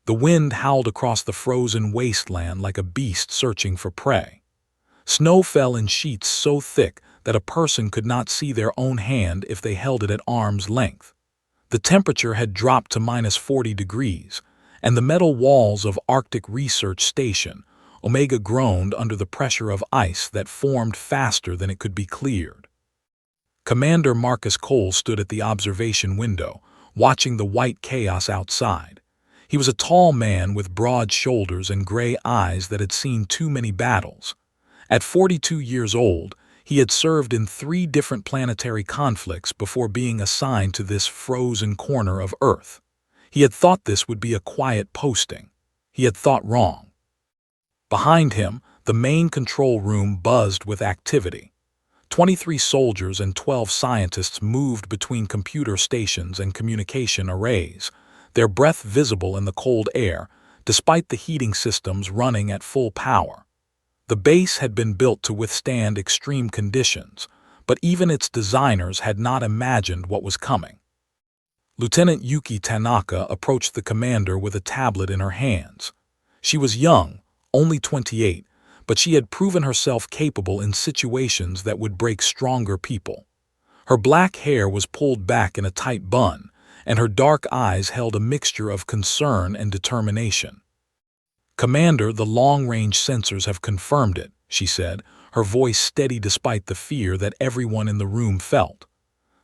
The wind howled across the frozen wasteland like a beast searching for prey. Snow fell in sheets so thick that a person could not see their own hand if they held it at arm's length. The temperature had dropped to -40 degrees, and the metal walls of Arctic Research Station, Omega, groaned under the pressure of ice that formed faster than it could be cleared. Commander Marcus Cole stood at the observation window, watching the white chaos outside. He was a tall man with broad shoulders and gray eyes that had seen too many battles. At 42 years old, he had served in 3 different planetary conflicts before being assigned to this frozen corner of Earth. He had thought this would be a quiet posting. He had thought wrong. Behind him, the main control room buzzed with activity. 23 soldiers and 12 scientists moved between computer stations and communication arrays, their breath visible in the cold air, despite the heating systems running at full power. The base had been built to withstand extreme conditions, but even its designers had not imagined what was coming. Lieutenant Yuki Tanaka approached the commander with a tablet in her hands. She was young, only 28, but she had proven herself capable in situations that would break stronger people. Her black hair was pulled back in a tight bun, and her dark eyes held a mixture of concern and determination. "Commander, the long-range sensors have confirmed it," she said, her voice steady despite the fear that everyone in the room felt.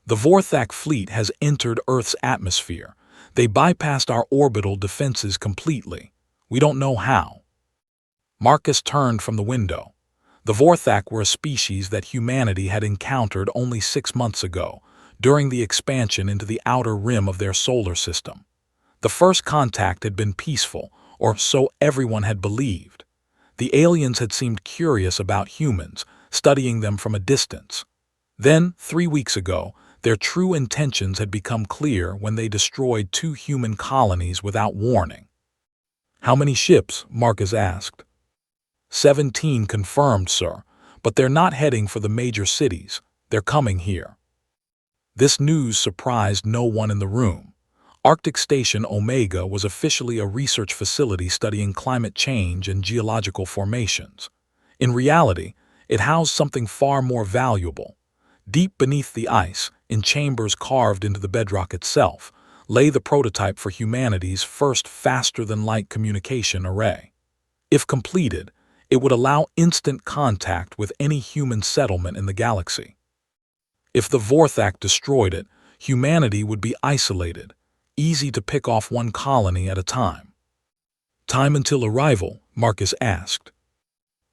"The Vorthak fleet has entered Earth's atmosphere. They bypassed our orbital defenses completely. We don't know how." Marcus turned from the window. The Vorthak were a species that humanity had encountered only 6 months ago, during the expansion into the outer rim of their solar system. The first contact had been peaceful, or so everyone had believed. The aliens had seemed curious about humans, studying them from a distance. Then, 3 weeks ago, their true intentions had become clear when they destroyed 2 human colonies without warning. "How many ships?" Marcus asked. 17 confirmed, sir, but they're not heading for the major cities. They're coming here." This news surprised no one in the room. Arctic Station Omega was officially a research facility studying climate change and geological formations. In reality, it housed something far more valuable. Deep beneath the ice, in chambers carved into the bedrock itself, lay the prototype for humanity's first faster-than-light communication array. If completed, it would allow instant contact with any human settlement in the galaxy. If the Vorthak destroyed it, humanity would be isolated, easy to pick off one colony at a time. "Time until arrival?" Marcus asked.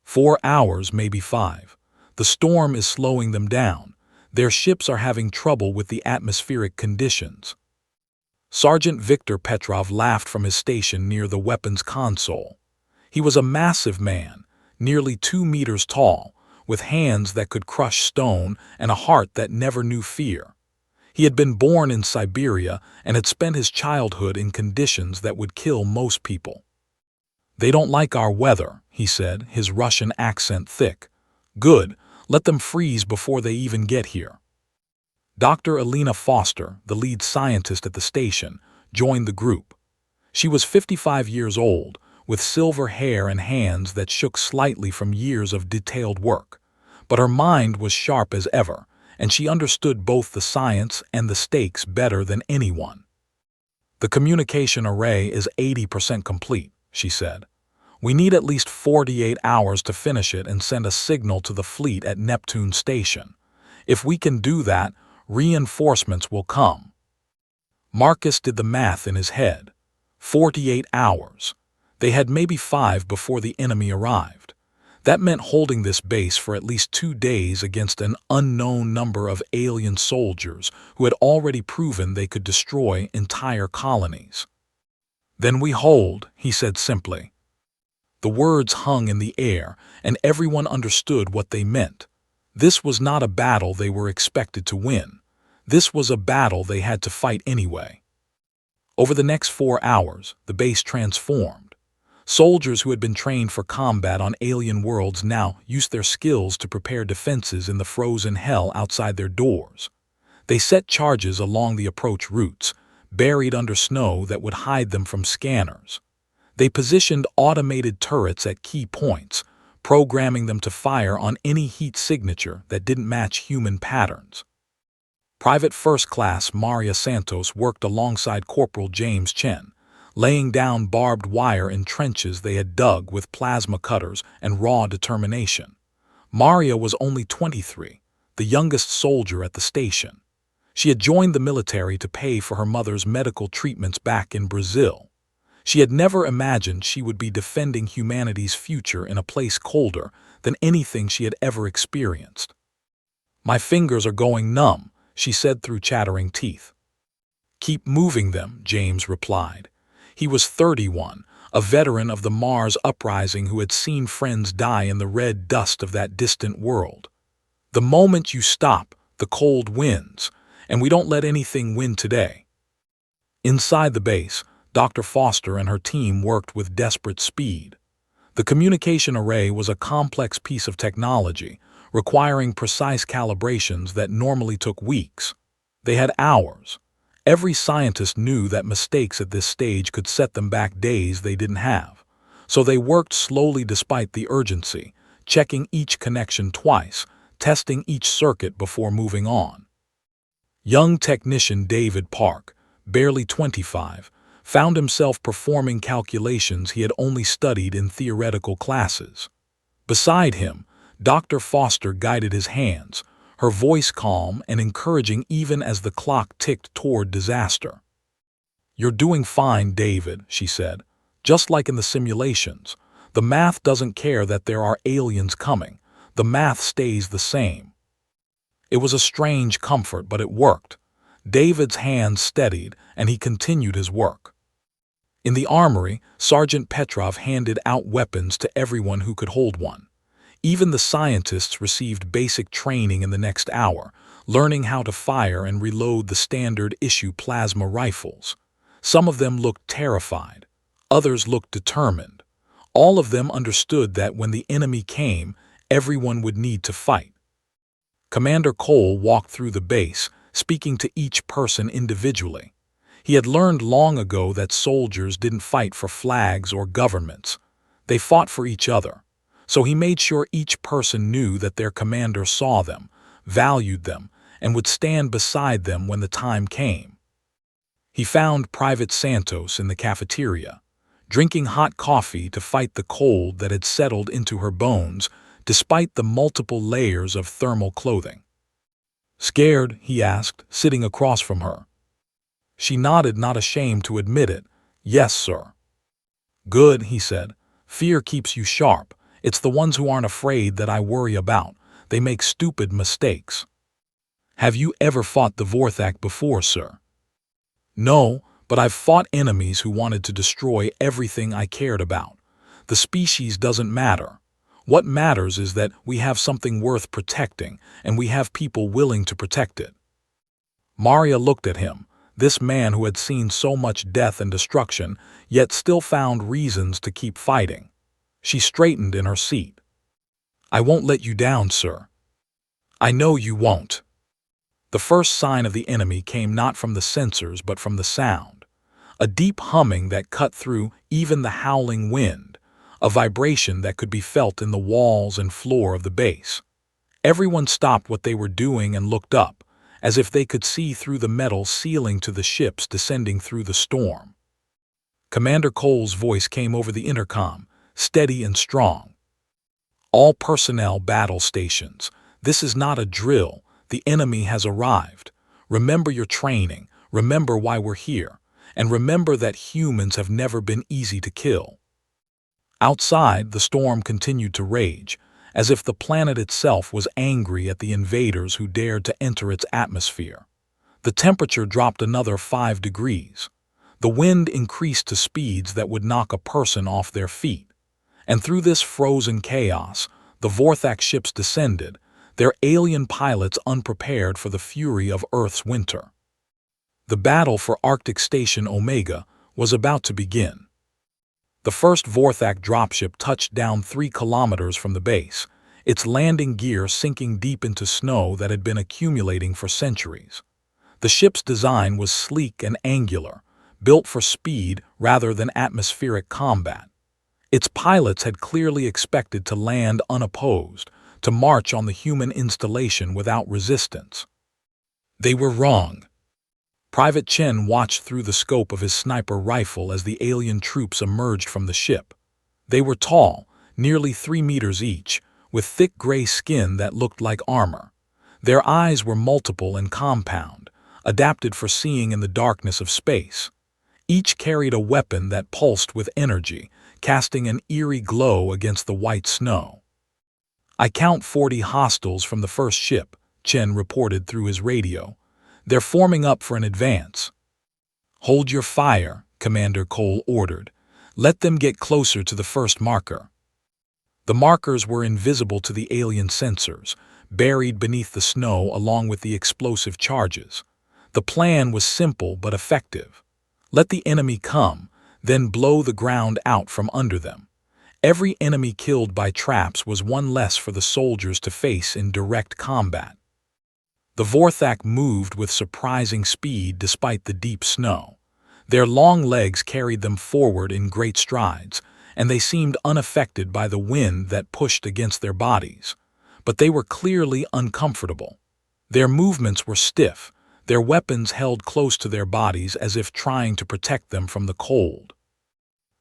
4 hours, maybe 5. The storm is slowing them down. Their ships are having trouble with the atmospheric conditions. Sergeant Victor Petrov laughed from his station near the weapons console. He was a massive man, nearly 2 meters tall, with hands that could crush stone and a heart that never knew fear. He had been born in Siberia and had spent his childhood in conditions that would kill most people. "They don't like our weather," he said, his Russian accent thick. "Good, let them freeze before they even get here." Dr. Elena Foster, the lead scientist at the station, joined the group. She was 55 years old, with silver hair and hands that shook slightly from years of detailed work. But her mind was sharp as ever, and she understood both the science and the stakes better than anyone. "The communication array is 80% complete," she said. "We need at least 48 hours to finish it and send a signal to the fleet at Neptune Station. If we can do that, reinforcements will come." Marcus did the math in his head. 48 hours. They had maybe 5 before the enemy arrived. That meant holding this base for at least 2 days against an unknown number of alien soldiers who had already proven they could destroy entire colonies. "Then we hold," he said simply. The words hung in the air, and everyone understood what they meant. This was not a battle they were expected to win. This was a battle they had to fight anyway. Over the next 4 hours, the base transformed. Soldiers who had been trained for combat on alien worlds now used their skills to prepare defenses in the frozen hell outside their doors. They set charges along the approach routes, buried under snow that would hide them from scanners. They positioned automated turrets at key points, programming them to fire on any heat signature that didn't match human patterns. Private First Class Maria Santos worked alongside Corporal James Chen, laying down barbed wire in trenches they had dug with plasma cutters and raw determination. Maria was only 23, the youngest soldier at the station. She had joined the military to pay for her mother's medical treatments back in Brazil. She had never imagined she would be defending humanity's future in a place colder than anything she had ever experienced. "My fingers are going numb," she said through chattering teeth. "Keep moving them," James replied. He was 31, a veteran of the Mars uprising who had seen friends die in the red dust of that distant world. "The moment you stop, the cold wins, and we don't let anything win today." Inside the base, Dr. Foster and her team worked with desperate speed. The communication array was a complex piece of technology, requiring precise calibrations that normally took weeks. They had hours. Every scientist knew that mistakes at this stage could set them back days they didn't have. So they worked slowly despite the urgency, checking each connection twice, testing each circuit before moving on. Young technician David Park, barely 25, found himself performing calculations he had only studied in theoretical classes. Beside him, Dr. Foster guided his hands, her voice calm and encouraging even as the clock ticked toward disaster. "You're doing fine, David," she said. "Just like in the simulations. The math doesn't care that there are aliens coming. The math stays the same." It was a strange comfort, but it worked. David's hands steadied, and he continued his work. In the armory, Sergeant Petrov handed out weapons to everyone who could hold one. Even the scientists received basic training in the next hour, learning how to fire and reload the standard-issue plasma rifles. Some of them looked terrified. Others looked determined. All of them understood that when the enemy came, everyone would need to fight. Commander Cole walked through the base, speaking to each person individually. He had learned long ago that soldiers didn't fight for flags or governments. They fought for each other. So he made sure each person knew that their commander saw them, valued them, and would stand beside them when the time came. He found Private Santos in the cafeteria, drinking hot coffee to fight the cold that had settled into her bones despite the multiple layers of thermal clothing. "Scared?" he asked, sitting across from her. She nodded, not ashamed to admit it. "Yes, sir." "Good," he said. "Fear keeps you sharp. It's the ones who aren't afraid that I worry about. They make stupid mistakes." "Have you ever fought the Vorthak before, sir?" "No, but I've fought enemies who wanted to destroy everything I cared about. The species doesn't matter. What matters is that we have something worth protecting, and we have people willing to protect it." Maria looked at him, this man who had seen so much death and destruction, yet still found reasons to keep fighting. She straightened in her seat. "I won't let you down, sir." "I know you won't." The first sign of the enemy came not from the sensors but from the sound. A deep humming that cut through even the howling wind, a vibration that could be felt in the walls and floor of the base. Everyone stopped what they were doing and looked up, as if they could see through the metal ceiling to the ships descending through the storm. Commander Cole's voice came over the intercom, steady and strong. "All personnel battle stations. This is not a drill. The enemy has arrived. Remember your training. Remember why we're here. And remember that humans have never been easy to kill." Outside, the storm continued to rage, as if the planet itself was angry at the invaders who dared to enter its atmosphere. The temperature dropped another 5 degrees. The wind increased to speeds that would knock a person off their feet. And through this frozen chaos, the Vorthak ships descended, their alien pilots unprepared for the fury of Earth's winter. The battle for Arctic Station Omega was about to begin. The first Vorthak dropship touched down 3 kilometers from the base, its landing gear sinking deep into snow that had been accumulating for centuries. The ship's design was sleek and angular, built for speed rather than atmospheric combat. Its pilots had clearly expected to land unopposed, to march on the human installation without resistance. They were wrong. Private Chen watched through the scope of his sniper rifle as the alien troops emerged from the ship. They were tall, nearly 3 meters each, with thick gray skin that looked like armor. Their eyes were multiple and compound, adapted for seeing in the darkness of space. Each carried a weapon that pulsed with energy, casting an eerie glow against the white snow. "I count 40 hostiles from the first ship," Chen reported through his radio. "They're forming up for an advance." "Hold your fire," Commander Cole ordered. "Let them get closer to the first marker." The markers were invisible to the alien sensors, buried beneath the snow along with the explosive charges. The plan was simple but effective. Let the enemy come, then blow the ground out from under them. Every enemy killed by traps was one less for the soldiers to face in direct combat. The Vorthak moved with surprising speed despite the deep snow. Their long legs carried them forward in great strides, and they seemed unaffected by the wind that pushed against their bodies. But they were clearly uncomfortable. Their movements were stiff, their weapons held close to their bodies as if trying to protect them from the cold.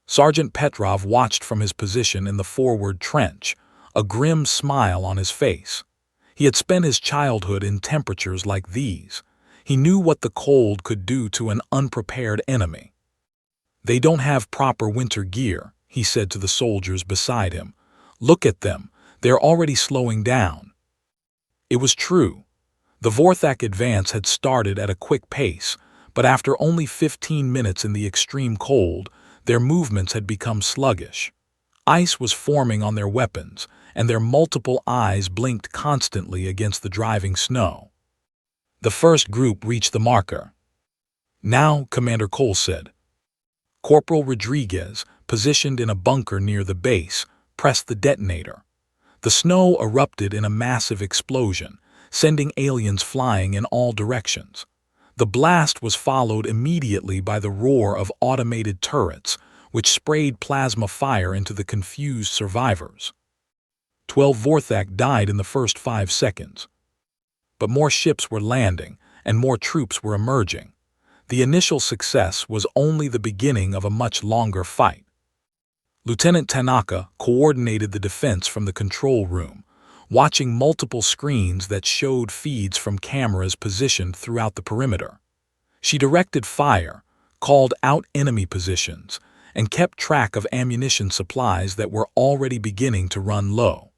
Sergeant Petrov watched from his position in the forward trench, a grim smile on his face. He had spent his childhood in temperatures like these. He knew what the cold could do to an unprepared enemy. "They don't have proper winter gear," he said to the soldiers beside him. "Look at them, they're already slowing down." It was true. The Vorthak advance had started at a quick pace, but after only 15 minutes in the extreme cold, their movements had become sluggish. Ice was forming on their weapons, and their multiple eyes blinked constantly against the driving snow. The first group reached the marker. "Now," Commander Cole said. Corporal Rodriguez, positioned in a bunker near the base, pressed the detonator. The snow erupted in a massive explosion, sending aliens flying in all directions. The blast was followed immediately by the roar of automated turrets, which sprayed plasma fire into the confused survivors. 12 Vorthak died in the first 5 seconds. But more ships were landing, and more troops were emerging. The initial success was only the beginning of a much longer fight. Lieutenant Tanaka coordinated the defense from the control room, watching multiple screens that showed feeds from cameras positioned throughout the perimeter. She directed fire, called out enemy positions, and kept track of ammunition supplies that were already beginning to run low.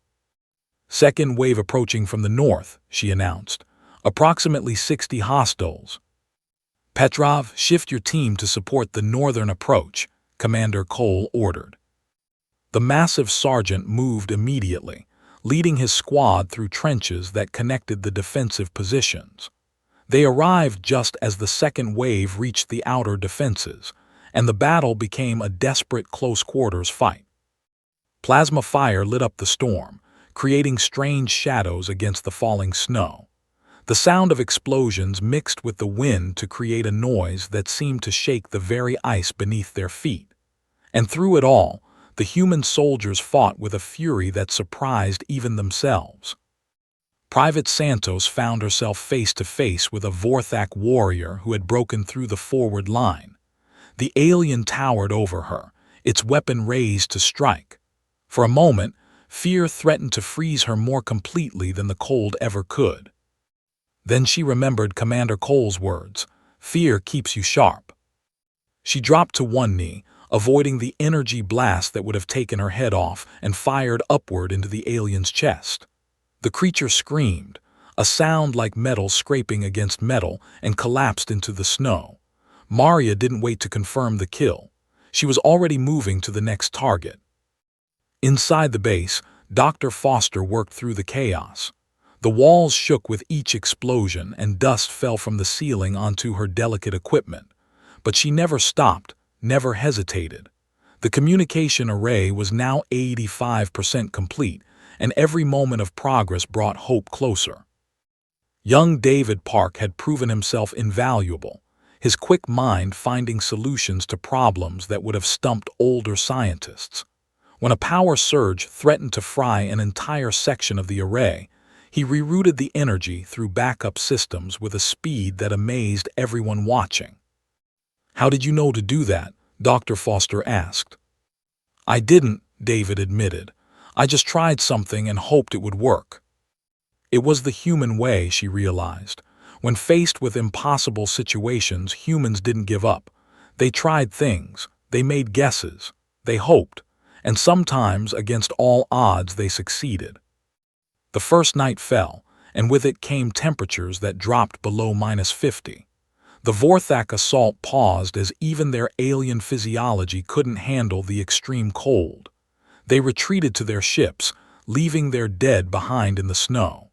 "Second wave approaching from the north," she announced. "Approximately 60 hostiles." "Petrov, shift your team to support the northern approach," Commander Cole ordered. The massive sergeant moved immediately, leading his squad through trenches that connected the defensive positions. They arrived just as the second wave reached the outer defenses, and the battle became a desperate close-quarters fight. Plasma fire lit up the storm, creating strange shadows against the falling snow. The sound of explosions mixed with the wind to create a noise that seemed to shake the very ice beneath their feet. And through it all, the human soldiers fought with a fury that surprised even themselves. Private Santos found herself face to face with a Vorthak warrior who had broken through the forward line. The alien towered over her, its weapon raised to strike. For a moment, fear threatened to freeze her more completely than the cold ever could. Then she remembered Commander Cole's words, "Fear keeps you sharp." She dropped to one knee, avoiding the energy blast that would have taken her head off, and fired upward into the alien's chest. The creature screamed, a sound like metal scraping against metal, and collapsed into the snow. Maria didn't wait to confirm the kill. She was already moving to the next target. Inside the base, Dr. Foster worked through the chaos. The walls shook with each explosion, and dust fell from the ceiling onto her delicate equipment. But she never stopped, never hesitated. The communication array was now 85% complete, and every moment of progress brought hope closer. Young David Park had proven himself invaluable. his quick mind finding solutions to problems that would have stumped older scientists. When a power surge threatened to fry an entire section of the array, he rerouted the energy through backup systems with a speed that amazed everyone watching. "How did you know to do that?" Dr. Foster asked. "I didn't," David admitted. "I just tried something and hoped it would work." It was the human way, she realized. When faced with impossible situations, humans didn't give up. They tried things, they made guesses, they hoped, and sometimes, against all odds, they succeeded. The first night fell, and with it came temperatures that dropped below -50. The Vorthak assault paused as even their alien physiology couldn't handle the extreme cold. They retreated to their ships, leaving their dead behind in the snow.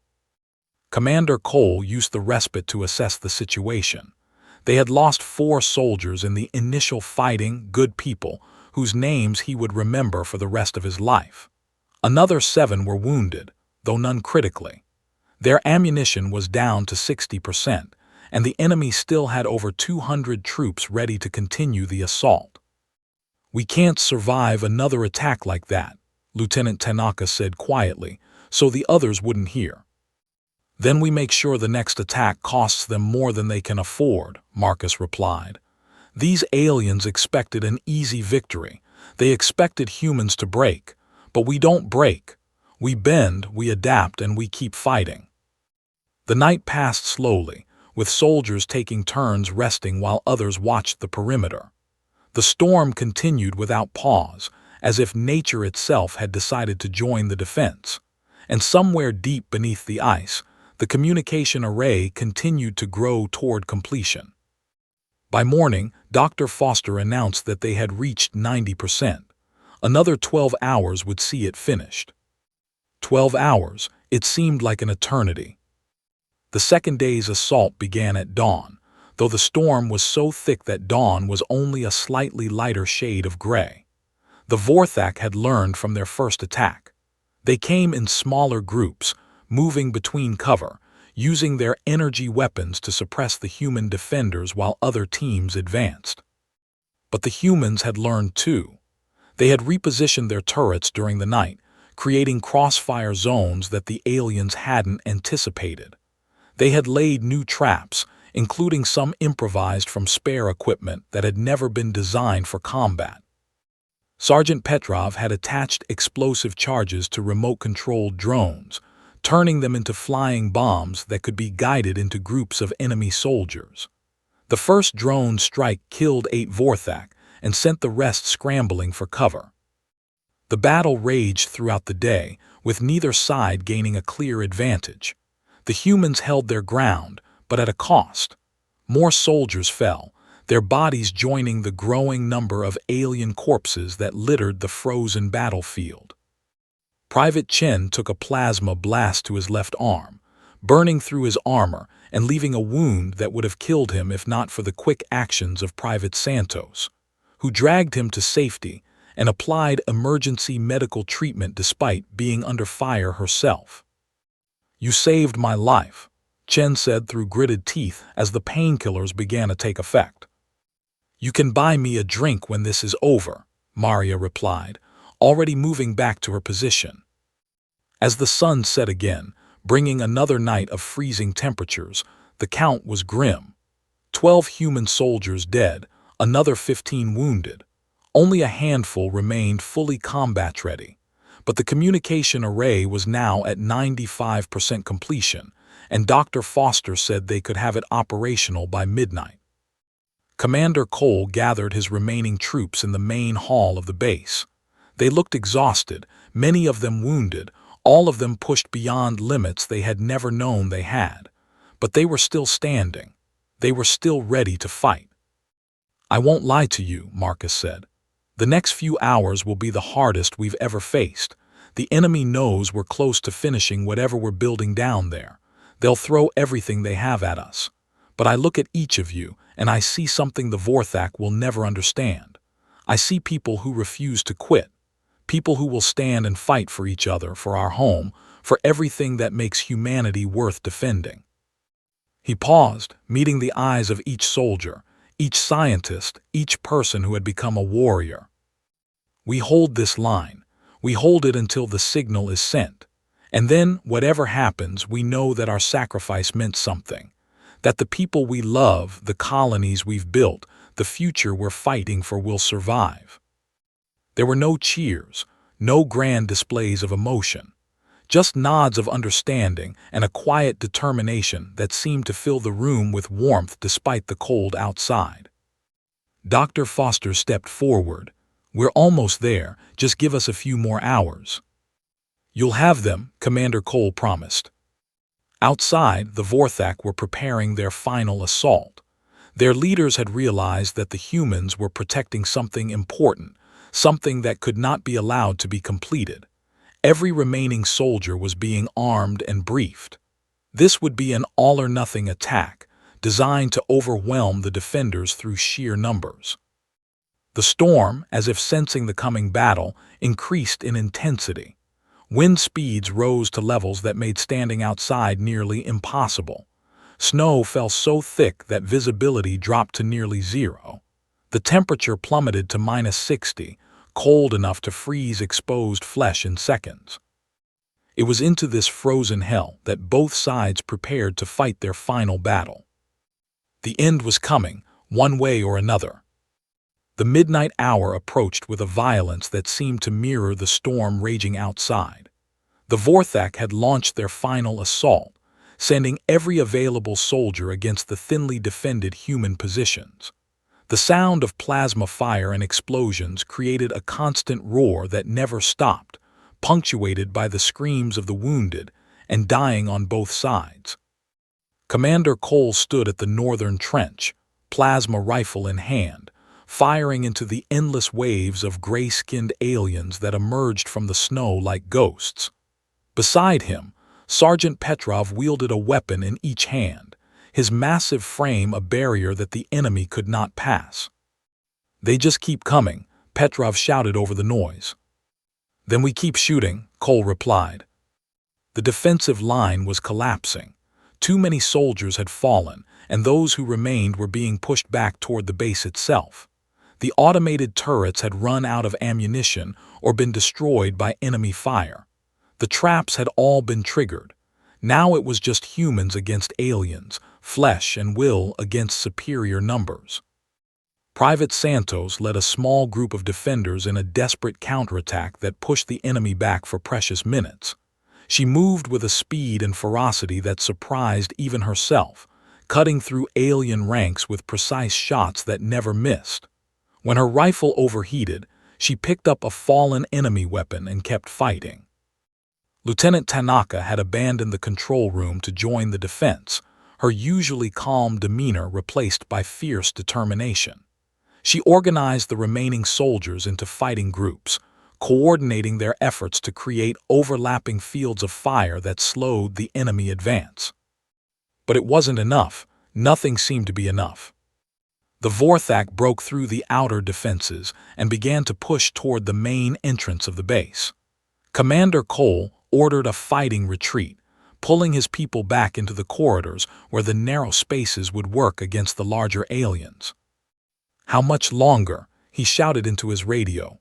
Commander Cole used the respite to assess the situation. They had lost 4 soldiers in the initial fighting, good people, whose names he would remember for the rest of his life. Another 7 were wounded, though none critically. Their ammunition was down to 60%, and the enemy still had over 200 troops ready to continue the assault. "We can't survive another attack like that," Lieutenant Tanaka said quietly, so the others wouldn't hear. "Then we make sure the next attack costs them more than they can afford," Marcus replied. "These aliens expected an easy victory. They expected humans to break. But we don't break. We bend, we adapt, and we keep fighting." The night passed slowly, with soldiers taking turns resting while others watched the perimeter. The storm continued without pause, as if nature itself had decided to join the defense. And somewhere deep beneath the ice, the communication array continued to grow toward completion. By morning, Dr. Foster announced that they had reached 90%. Another 12 hours would see it finished. 12 hours, it seemed like an eternity. The second day's assault began at dawn, though the storm was so thick that dawn was only a slightly lighter shade of gray. The Vorthak had learned from their first attack. They came in smaller groups, moving between cover, using their energy weapons to suppress the human defenders while other teams advanced. But the humans had learned too. They had repositioned their turrets during the night, creating crossfire zones that the aliens hadn't anticipated. They had laid new traps, including some improvised from spare equipment that had never been designed for combat. Sergeant Petrov had attached explosive charges to remote-controlled drones, turning them into flying bombs that could be guided into groups of enemy soldiers. The first drone strike killed 8 Vorthak and sent the rest scrambling for cover. The battle raged throughout the day, with neither side gaining a clear advantage. The humans held their ground, but at a cost. More soldiers fell, their bodies joining the growing number of alien corpses that littered the frozen battlefield. Private Chen took a plasma blast to his left arm, burning through his armor and leaving a wound that would have killed him if not for the quick actions of Private Santos, who dragged him to safety and applied emergency medical treatment despite being under fire herself. "You saved my life," Chen said through gritted teeth as the painkillers began to take effect. "You can buy me a drink when this is over," Maria replied, already moving back to her position. As the sun set again, bringing another night of freezing temperatures, the count was grim. 12 human soldiers dead, another 15 wounded. Only a handful remained fully combat-ready, but the communication array was now at 95% completion, and Dr. Foster said they could have it operational by midnight. Commander Cole gathered his remaining troops in the main hall of the base. They looked exhausted, many of them wounded, all of them pushed beyond limits they had never known they had. But they were still standing. They were still ready to fight. "I won't lie to you," Marcus said. "The next few hours will be the hardest we've ever faced. The enemy knows we're close to finishing whatever we're building down there. They'll throw everything they have at us. But I look at each of you, and I see something the Vorthak will never understand. I see people who refuse to quit. People who will stand and fight for each other, for our home, for everything that makes humanity worth defending." He paused, meeting the eyes of each soldier, each scientist, each person who had become a warrior. We hold this line. We hold it until the signal is sent. And then, whatever happens, we know that our sacrifice meant something. That the people we love, the colonies we've built, the future we're fighting for will survive. There were no cheers, no grand displays of emotion. Just nods of understanding and a quiet determination that seemed to fill the room with warmth despite the cold outside. Dr. Foster stepped forward. "We're almost there, just give us a few more hours." "You'll have them," Commander Cole promised. Outside, the Vorthak were preparing their final assault. Their leaders had realized that the humans were protecting something important, something that could not be allowed to be completed. Every remaining soldier was being armed and briefed. This would be an all-or-nothing attack, designed to overwhelm the defenders through sheer numbers. The storm, as if sensing the coming battle, increased in intensity. Wind speeds rose to levels that made standing outside nearly impossible. Snow fell so thick that visibility dropped to nearly zero. The temperature plummeted to -60, cold enough to freeze exposed flesh in seconds. It was into this frozen hell that both sides prepared to fight their final battle. The end was coming, one way or another. The midnight hour approached with a violence that seemed to mirror the storm raging outside. The Vorthak had launched their final assault, sending every available soldier against the thinly defended human positions. The sound of plasma fire and explosions created a constant roar that never stopped, punctuated by the screams of the wounded and dying on both sides. Commander Cole stood at the northern trench, plasma rifle in hand, firing into the endless waves of gray-skinned aliens that emerged from the snow like ghosts. Beside him, Sergeant Petrov wielded a weapon in each hand, his massive frame a barrier that the enemy could not pass. "They just keep coming," Petrov shouted over the noise. "Then we keep shooting," Cole replied. The defensive line was collapsing. Too many soldiers had fallen, and those who remained were being pushed back toward the base itself. The automated turrets had run out of ammunition or been destroyed by enemy fire. The traps had all been triggered. Now it was just humans against aliens, flesh and will against superior numbers. Private Santos led a small group of defenders in a desperate counterattack that pushed the enemy back for precious minutes. She moved with a speed and ferocity that surprised even herself, cutting through alien ranks with precise shots that never missed. When her rifle overheated, she picked up a fallen enemy weapon and kept fighting. Lieutenant Tanaka had abandoned the control room to join the defense, her usually calm demeanor replaced by fierce determination. She organized the remaining soldiers into fighting groups, coordinating their efforts to create overlapping fields of fire that slowed the enemy advance. But it wasn't enough. Nothing seemed to be enough. The Vorthak broke through the outer defenses and began to push toward the main entrance of the base. Commander Cole ordered a fighting retreat, pulling his people back into the corridors where the narrow spaces would work against the larger aliens. "How much longer?" he shouted into his radio.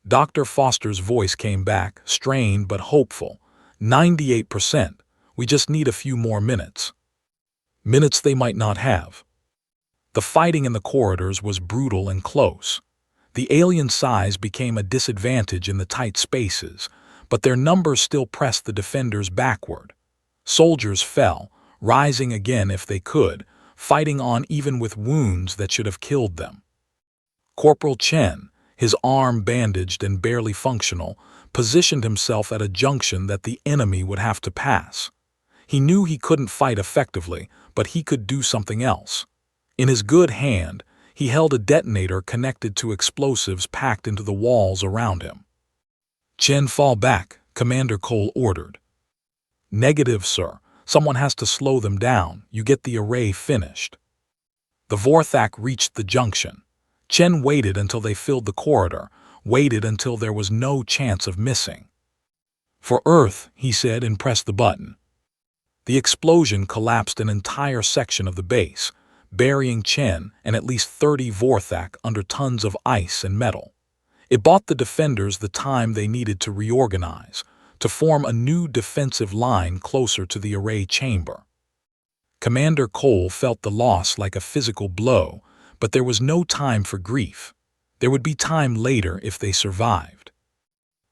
Dr. Foster's voice came back, strained but hopeful. 98%. We just need a few more minutes." Minutes they might not have. The fighting in the corridors was brutal and close. The alien size became a disadvantage in the tight spaces, but their numbers still pressed the defenders backward. Soldiers fell, rising again if they could, fighting on even with wounds that should have killed them. Corporal Chen, his arm bandaged and barely functional, positioned himself at a junction that the enemy would have to pass. He knew he couldn't fight effectively, but he could do something else. In his good hand, he held a detonator connected to explosives packed into the walls around him. "Chen, fall back," Commander Cole ordered. "Negative, sir. Someone has to slow them down. You get the array finished." The Vorthak reached the junction. Chen waited until they filled the corridor, waited until there was no chance of missing. "For Earth," he said and pressed the button. The explosion collapsed an entire section of the base. burying Chen and at least 30 Vorthak under tons of ice and metal. It bought the defenders the time they needed to reorganize, to form a new defensive line closer to the array chamber. Commander Cole felt the loss like a physical blow, but there was no time for grief. There would be time later if they survived.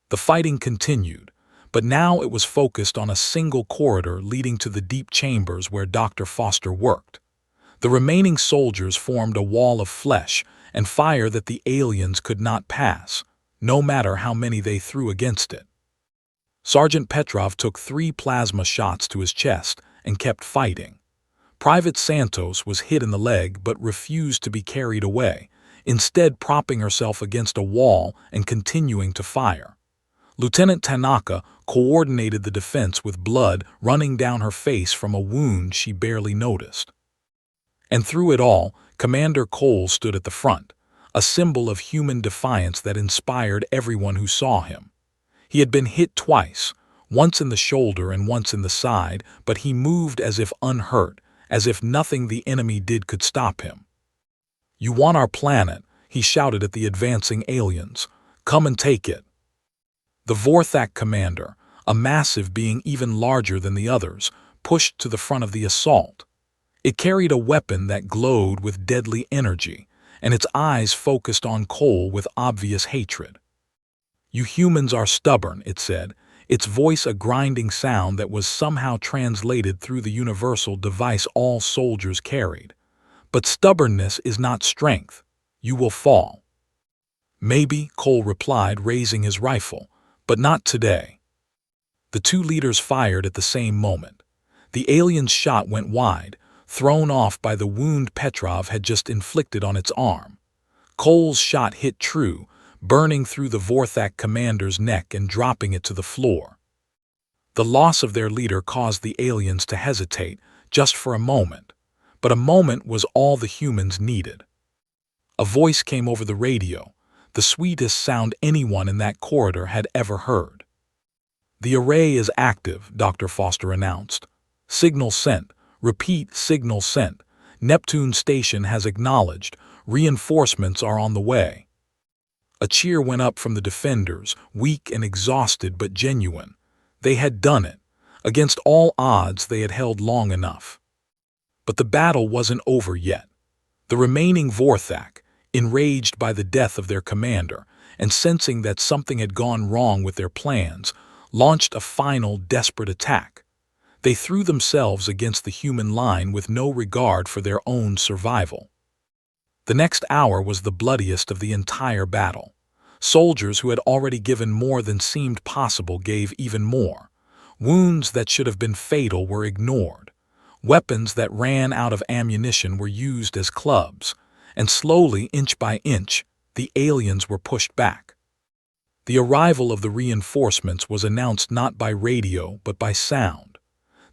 The fighting continued, but now it was focused on a single corridor leading to the deep chambers where Dr. Foster worked. The remaining soldiers formed a wall of flesh and fire that the aliens could not pass, no matter how many they threw against it. Sergeant Petrov took 3 plasma shots to his chest and kept fighting. Private Santos was hit in the leg but refused to be carried away, instead propping herself against a wall and continuing to fire. Lieutenant Tanaka coordinated the defense with blood running down her face from a wound she barely noticed. And through it all, Commander Cole stood at the front, a symbol of human defiance that inspired everyone who saw him. He had been hit twice, once in the shoulder and once in the side, but he moved as if unhurt, as if nothing the enemy did could stop him. "You want our planet," he shouted at the advancing aliens. "Come and take it." The Vorthak commander, a massive being even larger than the others, pushed to the front of the assault. It carried a weapon that glowed with deadly energy, and its eyes focused on Cole with obvious hatred. "You humans are stubborn," it said, its voice a grinding sound that was somehow translated through the universal device all soldiers carried. "But stubbornness is not strength. You will fall." "Maybe," Cole replied, raising his rifle, "but not today." The 2 leaders fired at the same moment. The alien's shot went wide, thrown off by the wound Petrov had just inflicted on its arm. Cole's shot hit true, burning through the Vorthak commander's neck and dropping it to the floor. The loss of their leader caused the aliens to hesitate, just for a moment. But a moment was all the humans needed. A voice came over the radio, the sweetest sound anyone in that corridor had ever heard. "The array is active," Dr. Foster announced. "Signal sent. Repeat, signal sent. Neptune Station has acknowledged. Reinforcements are on the way." A cheer went up from the defenders, weak and exhausted but genuine. They had done it. Against all odds, they had held long enough. But the battle wasn't over yet. The remaining Vorthak, enraged by the death of their commander and sensing that something had gone wrong with their plans, launched a final desperate attack. They threw themselves against the human line with no regard for their own survival. The next hour was the bloodiest of the entire battle. Soldiers who had already given more than seemed possible gave even more. Wounds that should have been fatal were ignored. Weapons that ran out of ammunition were used as clubs, and slowly, inch by inch, the aliens were pushed back. The arrival of the reinforcements was announced not by radio but by sound.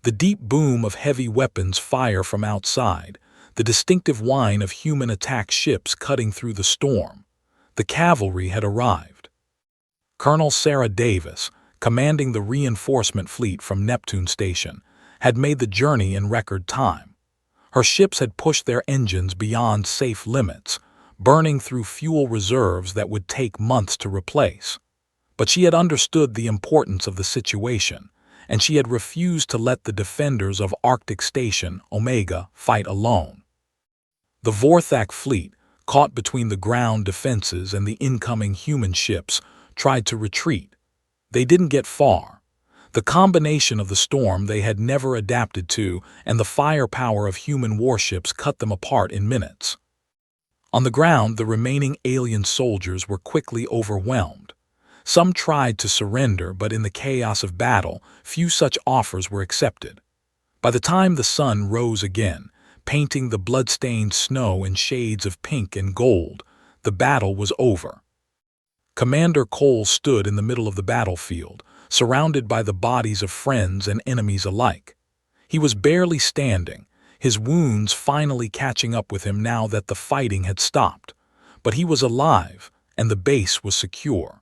The deep boom of heavy weapons fire from outside, the distinctive whine of human attack ships cutting through the storm. The cavalry had arrived. Colonel Sarah Davis, commanding the reinforcement fleet from Neptune Station, had made the journey in record time. Her ships had pushed their engines beyond safe limits, burning through fuel reserves that would take months to replace. But she had understood the importance of the situation, and she had refused to let the defenders of Arctic Station, Omega, fight alone. The Vorthak fleet, caught between the ground defenses and the incoming human ships, tried to retreat. They didn't get far. The combination of the storm they had never adapted to and the firepower of human warships cut them apart in minutes. On the ground, the remaining alien soldiers were quickly overwhelmed. Some tried to surrender, but in the chaos of battle, few such offers were accepted. By the time the sun rose again, painting the blood-stained snow in shades of pink and gold, the battle was over. Commander Cole stood in the middle of the battlefield, surrounded by the bodies of friends and enemies alike. He was barely standing, his wounds finally catching up with him now that the fighting had stopped. But he was alive, and the base was secure.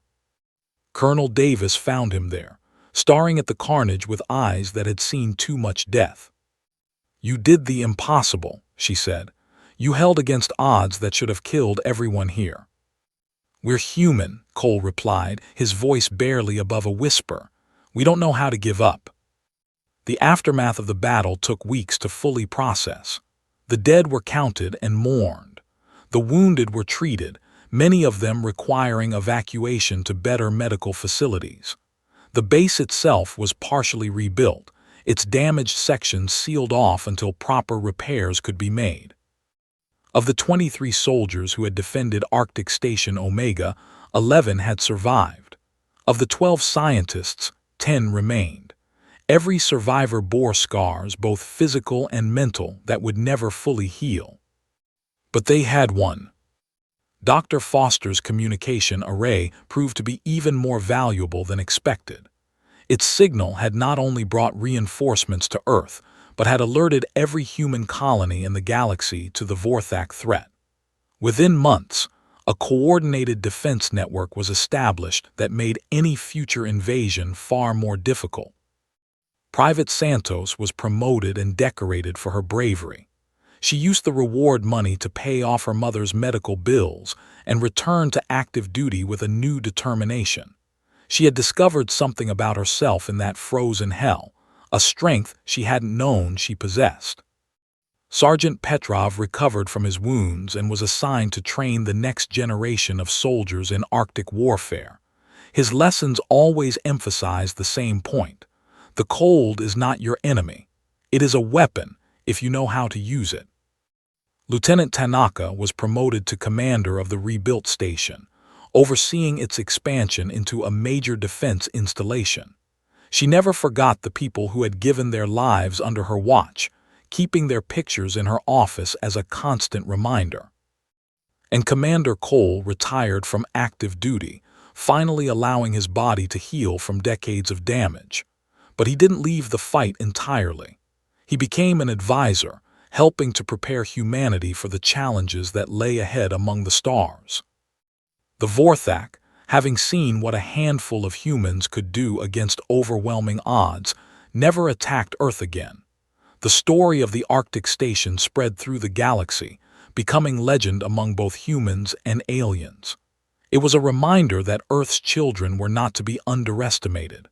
Colonel Davis found him there, staring at the carnage with eyes that had seen too much death. "You did the impossible," she said. You held against odds that should have killed everyone here. We're human, Cole replied, his voice barely above a whisper. We don't know how to give up. The aftermath of the battle took weeks to fully process. The dead were counted and mourned. The wounded were treated, many of them requiring evacuation to better medical facilities. The base itself was partially rebuilt, its damaged sections sealed off until proper repairs could be made. Of the 23 soldiers who had defended Arctic Station Omega, 11 had survived. Of the 12 scientists, 10 remained. Every survivor bore scars, both physical and mental, that would never fully heal. But they had one. Dr. Foster's communication array proved to be even more valuable than expected. Its signal had not only brought reinforcements to Earth, but had alerted every human colony in the galaxy to the Vorthak threat. Within months, a coordinated defense network was established that made any future invasion far more difficult. Private Santos was promoted and decorated for her bravery. She used the reward money to pay off her mother's medical bills and returned to active duty with a new determination. She had discovered something about herself in that frozen hell, a strength she hadn't known she possessed. Sergeant Petrov recovered from his wounds and was assigned to train the next generation of soldiers in Arctic warfare. His lessons always emphasized the same point. The cold is not your enemy. It is a weapon if you know how to use it. Lieutenant Tanaka was promoted to commander of the rebuilt station, overseeing its expansion into a major defense installation. She never forgot the people who had given their lives under her watch, keeping their pictures in her office as a constant reminder. And Commander Cole retired from active duty, finally allowing his body to heal from decades of damage. But he didn't leave the fight entirely. He became an advisor, helping to prepare humanity for the challenges that lay ahead among the stars. The Vorthak, having seen what a handful of humans could do against overwhelming odds, never attacked Earth again. The story of the Arctic Station spread through the galaxy, becoming legend among both humans and aliens. It was a reminder that Earth's children were not to be underestimated.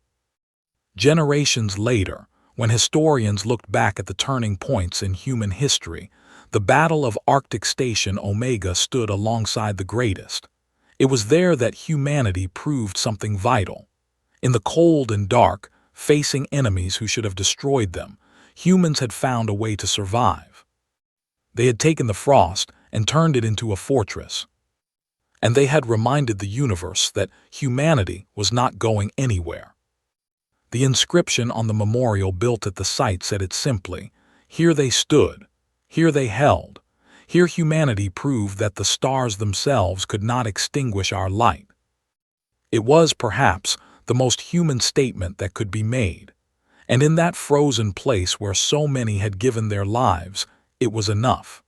Generations later, when historians looked back at the turning points in human history, the Battle of Arctic Station Omega stood alongside the greatest. It was there that humanity proved something vital. In the cold and dark, facing enemies who should have destroyed them, humans had found a way to survive. They had taken the frost and turned it into a fortress. And they had reminded the universe that humanity was not going anywhere. The inscription on the memorial built at the site said it simply, "Here they stood, here they held. Here humanity proved that the stars themselves could not extinguish our light." It was, perhaps, the most human statement that could be made. And in that frozen place where so many had given their lives, it was enough.